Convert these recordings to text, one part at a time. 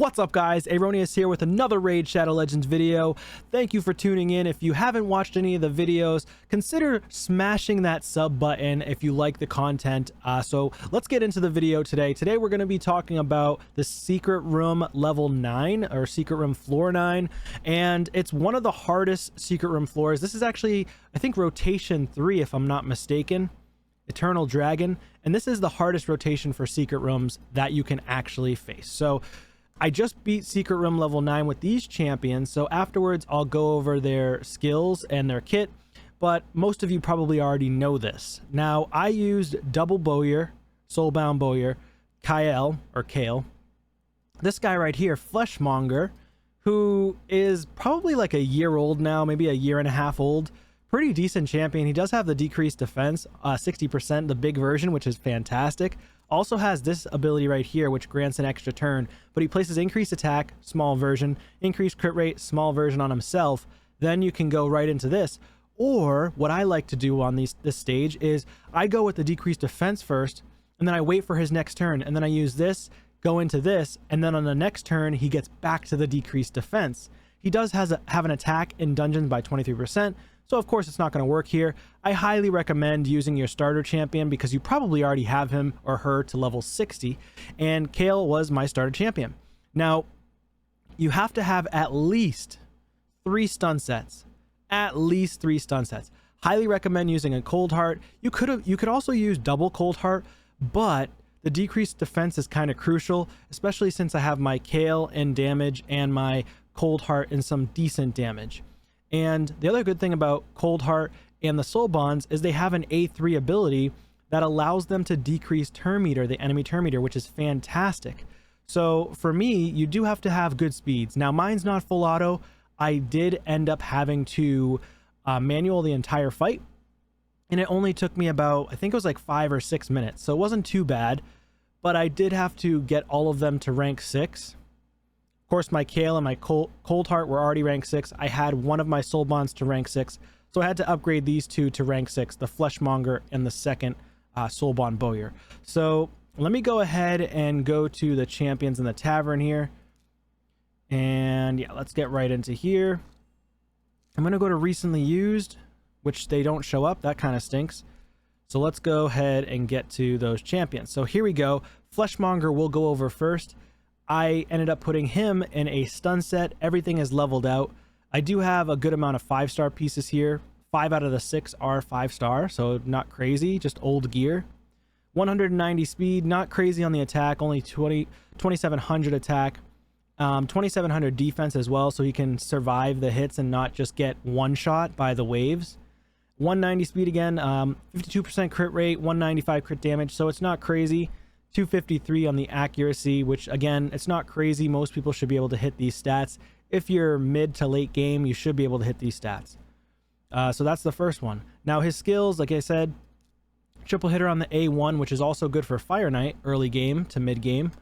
What's up, guys? Aroneous here with another Raid Shadow Legends video. Thank you for tuning in. If you haven't watched any of the videos, consider smashing that sub button if you like the content. So let's get into the video today. Today we're going to be talking about the secret room level 9 or secret room floor 9, and it's one of the hardest secret room floors. This is actually, I think, rotation 3 if I'm not mistaken. Eternal Dragon, and this is the hardest rotation for secret rooms that you can actually face. So I just beat secret room level 9 with these champions, so afterwards I'll go over their skills and their kit, but most of you probably already know this. Now, I used double Bowyer, Soulbound Bowyer, Kyle, this guy right here, Fleshmonger, who is probably like a year old now, maybe a year and a half old. Pretty decent champion. He does have the decreased defense, 60%, the big version, which is fantastic. Also has this ability right here, which grants an extra turn, but he places increased attack, small version, increased crit rate, small version on himself. Then you can go right into this. Or what I like to do on this stage is I go with the decreased defense first, and then I wait for his next turn, and then I use this, go into this, and then on the next turn, he gets back to the decreased defense. He does have an attack in dungeons by 23%, so of course it's not going to work here. I highly recommend using your starter champion because you probably already have him or her to level 60, and Kale was my starter champion. Now, you have to have at least 3 stun sets. At least 3 stun sets. Highly recommend using a Cold Heart. You could also use double Cold Heart, but the decreased defense is kind of crucial, especially since I have my Kale in damage and my Cold Heart in some decent damage. And the other good thing about Cold Heart and the Soul Bonds is they have an A3 ability that allows them to decrease turn meter, the enemy turn meter, which is fantastic. So for me, you do have to have good speeds. Now, mine's not full auto. I did end up having to manual the entire fight, and it only took me about, I think it was like 5 or 6 minutes. So it wasn't too bad, but I did have to get all of them to rank 6. Of course, my Kale and my Cold Heart were already rank 6. I had one of my Soul Bonds to rank 6, so I had to upgrade these two to rank 6, the Fleshmonger and the second Soul Bond Bowyer. So let me go ahead and go to the champions in the tavern here. And yeah, let's get right into here. I'm going to go to recently used, which they don't show up. That kind of stinks. So let's go ahead and get to those champions. So here we go. Fleshmonger will go over first. I ended up putting him in a stun set. Everything is leveled out. I do have a good amount of 5-star pieces here. 5 out of the 6 are 5-star, so not crazy, just old gear. 190 speed, not crazy on the attack, only 2700 attack. 2700 defense as well, so he can survive the hits and not just get one shot by the waves. 190 speed again, 52% crit rate, 195 crit damage, so it's not crazy. 253 on the accuracy, which again, it's not crazy. Most people should be able to hit these stats. If you're mid to late game, you should be able to hit these stats. So that's the first one. Now his skills, like I said, triple hitter on the A1, which is also good for Fire Knight early game to mid game.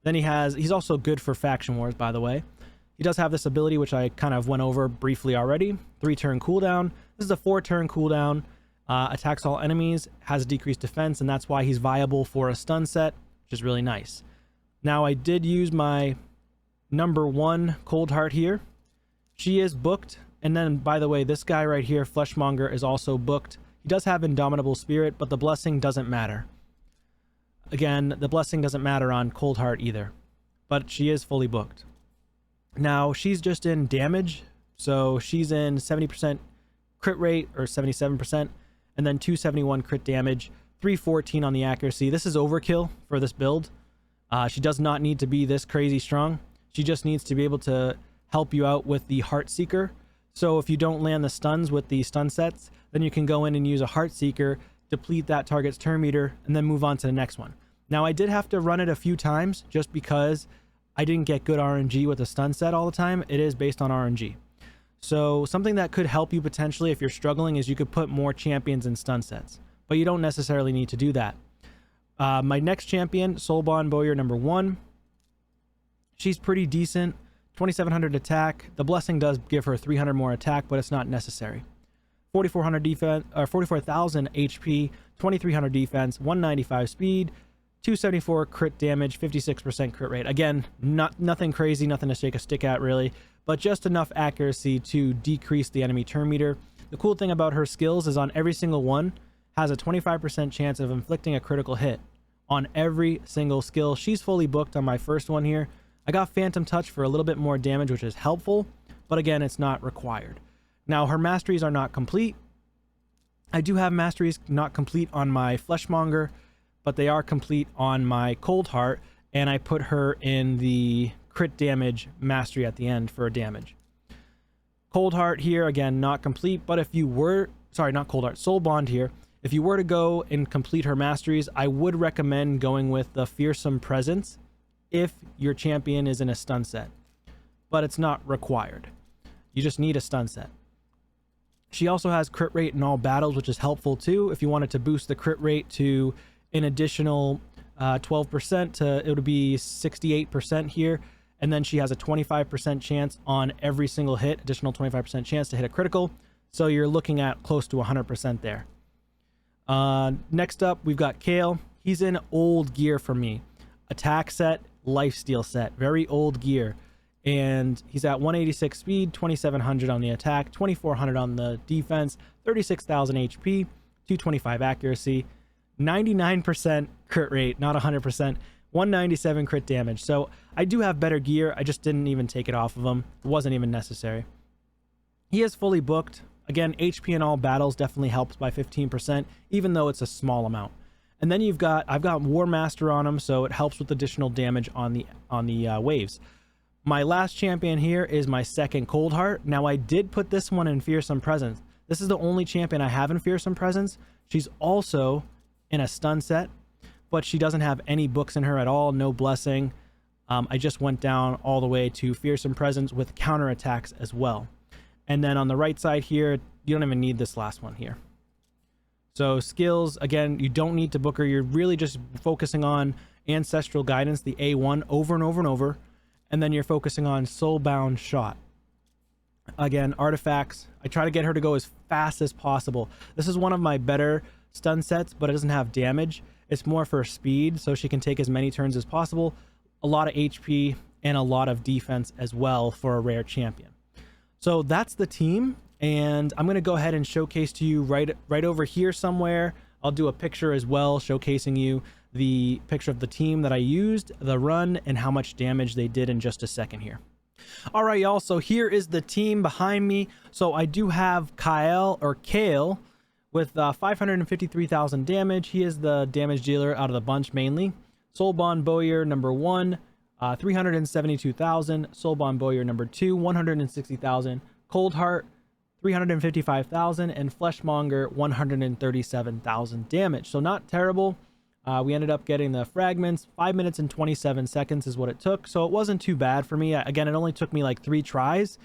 Then he's also good for Faction Wars, by the way. He does have this ability, which I kind of went over briefly already. 3-turn cooldown. This is a 4-turn cooldown. Attacks all enemies, has decreased defense, and that's why he's viable for a stun set, which is really nice. Now, I did use my number 1 Cold Heart here. She is booked, and then, by the way, this guy right here, Fleshmonger, is also booked. He does have Indomitable Spirit, but the blessing doesn't matter. Again, the blessing doesn't matter on Cold Heart either, but she is fully booked. Now, she's just in damage, so she's in 70% crit rate, or 77%, and then 271 crit damage, 314 on the accuracy. This is overkill for this build. She does not need to be this crazy strong. She just needs to be able to help you out with the Heart Seeker. So if you don't land the stuns with the stun sets, then you can go in and use a Heart Seeker, deplete that target's turn meter, and then move on to the next one. Now, I did have to run it a few times just because I didn't get good RNG with the stun set all the time. It is based on RNG. So something that could help you potentially if you're struggling is you could put more champions in stun sets, but you don't necessarily need to do that. My next champion, Soul Bond Bowyer number 1. She's pretty decent, 2700 attack. The blessing does give her 300 more attack, but it's not necessary. 4400 defense, or 44,000 HP, 2300 defense, 195 speed, 274 crit damage, 56% crit rate. Again, nothing crazy, nothing to shake a stick at really, but just enough accuracy to decrease the enemy turn meter. The cool thing about her skills is on every single one has a 25% chance of inflicting a critical hit on every single skill. She's fully booked on my first one here. I got Phantom Touch for a little bit more damage, which is helpful, but again, it's not required. Now, her masteries are not complete. I do have masteries not complete on my Fleshmonger, but they are complete on my Cold Heart, and I put her in the crit damage mastery at the end for damage. Cold Heart here, again, not complete, but if you were, sorry, not Cold Heart, Soul Bond here. If you were to go and complete her masteries, I would recommend going with the Fearsome Presence if your champion is in a stun set, but it's not required. You just need a stun set. She also has crit rate in all battles, which is helpful too. If you wanted to boost the crit rate to an additional 12% to, it would be 68% here. And then she has a 25% chance on every single hit, additional 25% chance to hit a critical. So you're looking at close to 100% there. Next up, we've got Kale. He's in old gear for me. Attack set, lifesteal set, very old gear. And he's at 186 speed, 2700 on the attack, 2400 on the defense, 36,000 HP, 225 accuracy, 99% crit rate, not 100%, 197 crit damage. So I do have better gear. I just didn't even take it off of him. It wasn't even necessary. He is fully booked. Again, HP in all battles definitely helps by 15%, even though it's a small amount. And then I've got War Master on him, so it helps with additional damage on the waves. My last champion here is my second Cold Heart. Now, I did put this one in Fearsome Presence. This is the only champion I have in Fearsome Presence. She's also in a stun set, but she doesn't have any books in her at all, no blessing. I just went down all the way to Fearsome Presence with counterattacks as well. And then on the right side here, you don't even need this last one here. So skills, again, you don't need to book her. You're really just focusing on Ancestral Guidance, the A1, over and over and over. And then you're focusing on Soulbound Shot. Again, artifacts. I try to get her to go as fast as possible. This is one of my better stun sets, but it doesn't have damage. It's more for speed, so she can take as many turns as possible. A lot of HP and a lot of defense as well for a rare champion. So that's the team, and I'm going to go ahead and showcase to you right over here somewhere. I'll do a picture as well, showcasing you the picture of the team that I used, the run, and how much damage they did in just a second here. All right, y'all, so here is the team behind me. So I do have Kale with 553,000 damage. He is the damage dealer out of the bunch mainly. Soulbond Bowyer number 1, 372,000. Soulbond Bowyer number 2, 160,000. Cold Heart, 355,000, and Fleshmonger, 137,000 damage. So not terrible. We ended up getting the fragments. 5 minutes and 27 seconds is what it took, so it wasn't too bad for me. Again, it only took me like 3 tries,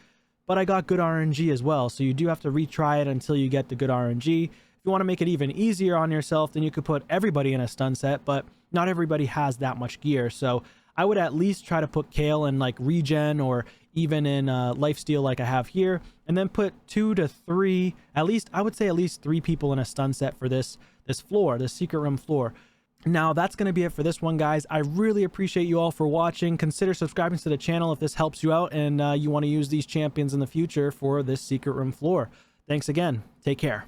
but I got good RNG as well, so you do have to retry it until you get the good RNG. If you want to make it even easier on yourself, then you could put everybody in a stun set, but not everybody has that much gear, so I would at least try to put Kale in like regen or even in lifesteal like I have here, and then put 2 to 3, at least, I would say at least 3 people in a stun set for this floor, this secret room floor. Now, that's going to be it for this one, guys. I really appreciate you all for watching. Consider subscribing to the channel if this helps you out and you want to use these champions in the future for this secret room floor. Thanks again. Take care.